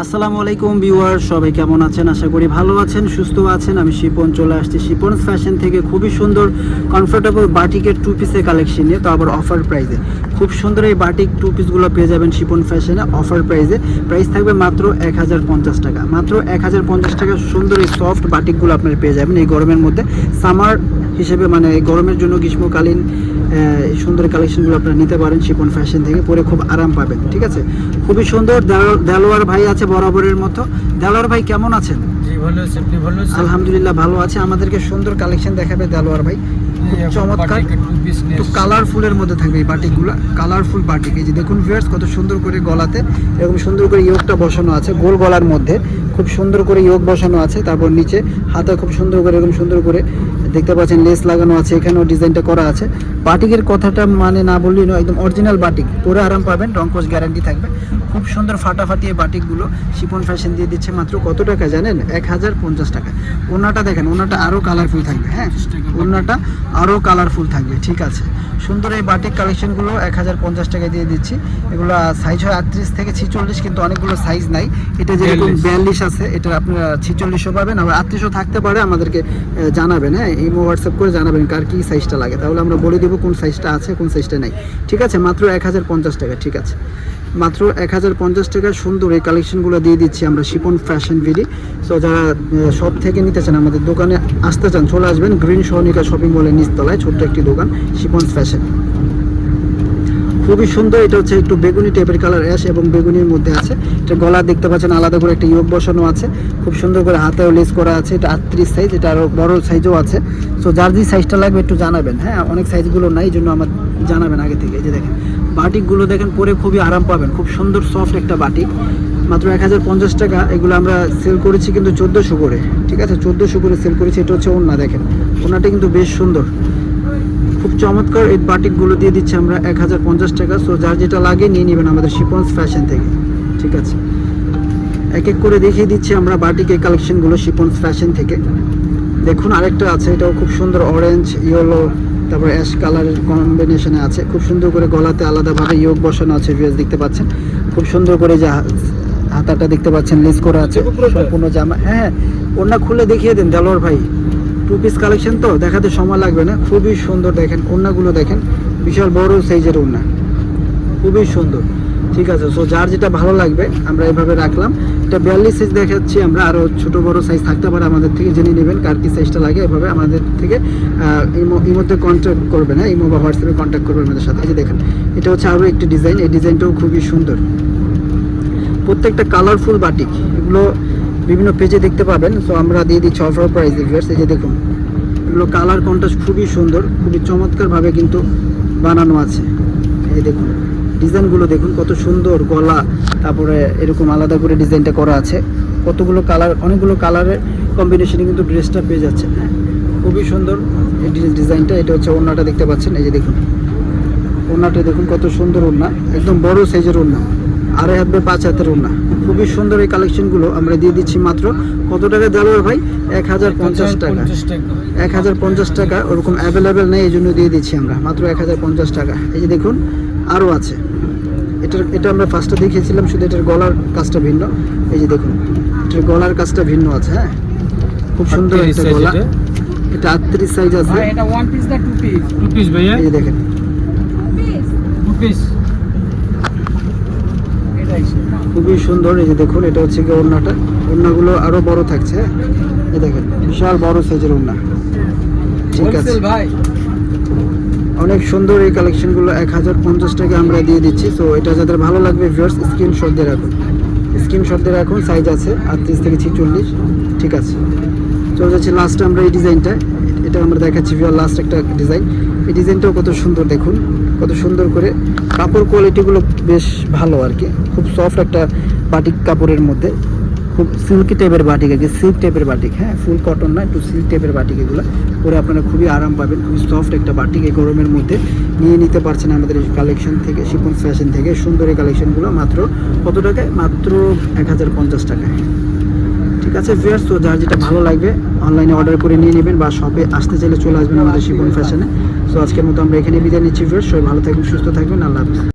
আসসালামু আলাইকুম ভিউয়ার, সবাই কেমন আছেন? আশা করি ভালো আছেন, সুস্থ আছেন। আমি শিপন চলে আসছি শিপনস ফ্যাশন থেকে খুবই সুন্দর কমফোর্টেবল বাটিকের টু পিসের কালেকশন নিয়ে, তো আবার অফার প্রাইসে। খুব সুন্দর এই বাটিক টু পিসগুলো পেয়ে যাবেন শিপন ফ্যাশনে অফার প্রাইসে। প্রাইস থাকবে মাত্র 1050 টাকা। মাত্র 1050 টাকা সুন্দর এই সফট বাটিকগুলো আপনারা পেয়ে যাবেন এই গরমের মধ্যে। সামার হিসেবে মানে এই গরমের জন্য গ্রীষ্মকালীন এই সুন্দর কালেকশনগুলো আপনারা নিতে পারেন শিপন ফ্যাশন থেকে, পরে খুব আরাম পাবেন। ঠিক আছে, খুবই সুন্দর। দেলোয়ার ভাই আছে বরাবরের মতো। দেলোয়ার ভাই কেমন আছেন? আলহামদুলিল্লাহ ভালো আছে। আমাদেরকে সুন্দর কালেকশন দেখাবে দেলোয়ার ভাই, খুব চমৎকার। তো কালারফুলের মধ্যে থাকবে এই বাটিকগুলো, কালারফুল বাটিক। এই যে দেখুন ভিউয়ার্স, কত সুন্দর করে গলাতে এরকম সুন্দর করে ইয়োগটা বসানো আছে, গোল গলার মধ্যে খুব সুন্দর করে ইয়োগ বসানো আছে। তারপর নিচে হাতে খুব সুন্দর করে এরকম সুন্দর করে দেখতে পাচ্ছেন লেস লাগানো আছে, এখানেও ডিজাইনটা করা আছে। বাটিকের কথাটা মানে না বললেই নয়, একদম অরিজিনাল বাটিক, পরে আরাম পাবেন, রংকশ গ্যারান্টি থাকবে। খুব সুন্দর ফাটাফাটি এই বাটিকগুলো শিপন ফ্যাশন দিয়ে দিচ্ছে মাত্র কত টাকা জানেন? 1050 টাকা। ওনাটা দেখেন, ওনাটা আরও কালারফুল থাকবে। হ্যাঁ, ওনাটা আরও কালারফুল থাকবে। ঠিক আছে, সুন্দর এই বাটিক কালেকশনগুলো 1050 টাকা দিয়ে দিচ্ছি। এগুলো সাইজ হয় 38 থেকে 46, কিন্তু অনেকগুলো সাইজ নাই। এটা যেরকম 42 আছে, এটা আপনারা 46ও পাবেন, আবার 38ও থাকতে পারে। আমাদেরকে জানাবেন, হ্যাঁ, ইমো হোয়াটসঅ্যাপ করে জানাবেন কার কী সাইজটা লাগে, তাহলে আমরা বলে দেবো কোন সাইজটা আছে কোন সাইজটা নাই। ঠিক আছে, মাত্র 1050 টাকা। ঠিক আছে, মাত্র 1050 টাকা সুন্দর এই কালেকশনগুলো দিয়ে দিচ্ছি আমরা শিপন ফ্যাশন ভিডি। সো যারা শপ থেকে নিতে চান, আমাদের দোকানে আসতে চান, চলে আসবেন গ্রিন সনিকা শপিং মলের নিচতলায় ছোট্ট একটি দোকান শিপনস ফ্যাশন। খুবই সুন্দর। এটা হচ্ছে একটু বেগুনি টাইপের কালার, অ্যাশ এবং বেগুনির মধ্যে আছে। এটা গলা দেখতে পাচ্ছেন আলাদা করে একটা ইয়োগ বসানো আছে, খুব সুন্দর করে হাতেও লেস করা আছে। এটা 38 সাইজ, এটা আরও বড় সাইজও আছে। সো যার যে সাইজটা লাগবে একটু জানাবেন। হ্যাঁ, অনেক সাইজগুলো নাই, এই জন্য আমার জানাবেন আগে থেকে। এই যে দেখেন বাটিকগুলো দেখেন, পরে খুবই আরাম পাবেন, খুব সুন্দর সফট একটা বাটিক। মাত্র 1050 টাকা। এগুলো আমরা সেল করেছি কিন্তু 1400 করে। ঠিক আছে, 1400 করে সেল করেছি। এটা হচ্ছে ওড়না, দেখেন ওড়নাটা কিন্তু বেশ সুন্দর, খুব চমৎকার। এই বাটিকগুলো দিয়ে দিচ্ছি আমরা 1050 টাকা। সো যার যেটা লাগে নিয়ে নেবেন আমাদের শিপনস ফ্যাশন থেকে। ঠিক আছে, এক এক করে দেখিয়ে দিচ্ছি আমরা বাটিকের কালেকশনগুলো শিপনস ফ্যাশন থেকে। দেখুন আরেকটা আছে, এটাও খুব সুন্দর, অরেঞ্জ ইয়েলো তারপর অ্যাশ কালারের কম্বিনেশনে আছে। খুব সুন্দর করে গলাতে আলাদাভাবে ইয়োগ বসানো আছে, ভিউয়ার্স দেখতে পাচ্ছেন। খুব সুন্দর করে যে হাতাটা দেখতে পাচ্ছেন লেস করা আছে সম্পূর্ণ জামা। হ্যাঁ, ওড়না খুলে দেখিয়ে দেন দেলোয়ার ভাই, টু পিস কালেকশন তো দেখাতে সময় লাগবে না। খুবই সুন্দর, দেখেন ওড়নাগুলো দেখেন, বিশাল বড় সাইজের ওড়না, খুবই সুন্দর। ঠিক আছে, সো যার যেটা ভালো লাগবে আমরা এভাবে রাখলাম। এটা 42 সাইজ দেখাচ্ছি আমরা, আরও ছোটো বড় সাইজ থাকতে পারে, আমাদের থেকে জেনে নেবেন কার কী সাইজটা লাগে। এভাবে আমাদের থেকে ইমোতে কন্ট্যাক্ট করবেন। হ্যাঁ, ইমো বা হোয়াটসঅ্যাপে কন্ট্যাক্ট করবেন আমাদের সাথে। এই যে দেখেন, এটা হচ্ছে আরও একটি ডিজাইন, এই ডিজাইনটাও খুবই সুন্দর। প্রত্যেকটা কালারফুল বাটিক, এগুলো বিভিন্ন পেজে দেখতে পাবেন। সো আমরা দিয়ে দিচ্ছি অফার প্রাইসে ভিউয়ার্স। এই যে দেখুন, এগুলো কালার কন্ট্রাস্ট খুবই সুন্দর, খুবই চমৎকারভাবে কিন্তু বানানো আছে। এই যে দেখুন ডিজাইনগুলো দেখুন, কত সুন্দর গলা, তারপরে এরকম আলাদা করে ডিজাইনটা করা আছে। কতগুলো কালার, অনেকগুলো কালারের কম্বিনেশনে কিন্তু ড্রেসটা পেয়ে যাচ্ছে। খুবই সুন্দর এই ডিজাইনটা। এটা হচ্ছে ওড়নাটা দেখতে পাচ্ছেন। এই যে দেখুন ওড়নাটা দেখুন, কত সুন্দর ওড়না, একদম বড় সাইজের ওড়না, 2.5 হাত 5 হাতের ওড়না। খুবই সুন্দর এই কালেকশনগুলো আমরা দিয়ে দিচ্ছি মাত্র কত টাকা দেওয়ার ভাই? 1050 টাকা। 1050 টাকা, ওরকম অ্যাভেলেবেল নেই, এই জন্য দিয়ে দিচ্ছি আমরা মাত্র 1050 টাকা। এই যে দেখুন আরও আছে। এটা আমরা ফার্স্টে দেখিয়েছিলাম, শুধু এটার গলার কাজটা ভিন্ন। এই যে দেখুন এটার গলার কাজটা ভিন্ন আছে। হ্যাঁ, খুব সুন্দর একটা গলা। এটা 38 সাইজ আছে। এটা ওয়ান পিস না টু পিস? টু পিস ভাইয়া। এই যে দেখেন টু পিস, এটাই খুবই সুন্দর। এই যে দেখুন, এটা হচ্ছে কি ওড়নাটা, ওড়নাগুলো আরও বড় থাকছে। এই দেখেন বিশাল বড় সাইজের ওড়না। ঠিক আছে ভাই, অনেক সুন্দর এই কালেকশনগুলো 1050 টাকা আমরা দিয়ে দিচ্ছি। সো এটা যাদের ভালো লাগবে ভিউয়ার্স স্ক্রিনশট দিয়ে রাখুন, স্ক্রিনশট দিয়ে রাখুন। সাইজ আছে 38 থেকে 46। ঠিক আছে, চলে যাচ্ছি লাস্টে আমরা এই ডিজাইনটা, এটা আমরা দেখাচ্ছি ভিউয়ার লাস্ট একটা ডিজাইন। এই ডিজাইনটাও কত সুন্দর, দেখুন কত সুন্দর করে। কাপড় কোয়ালিটিগুলো বেশ ভালো আর কি, খুব সফট একটা বাটিক কাপড়ের মধ্যে, খুব সিল্কি টাইপের বাটিক আর কি, সিল্ক টাইপের বাটিক। হ্যাঁ, ফুল কটন না, একটু সিল্ক টাইপের বাটিক। এগুলো পরে আপনারা খুবই আরাম পাবেন, খুবই সফট একটা বাটিক এই গরমের মধ্যে নিয়ে নিতে পারছেন আমাদের এই কালেকশন থেকে, শিপনস ফ্যাশন থেকে। সুন্দর এই কালেকশনগুলো মাত্র কত টাকায়? মাত্র 1050 টাকায়। ঠিক আছে ভিউয়ার্স, তো যার যেটা ভালো লাগবে অনলাইনে অর্ডার করে নিয়ে নেবেন, বা শপে আসতে চাইলে চলে আসবেন আমাদের শিপন ফ্যাশনে। সো আজকের মতো আমরা এখানে বিদায় নিচ্ছি ভিউয়ার্স, সবাই ভালো থাকবেন, সুস্থ থাকবেন, আল্লাহ হাফেজ।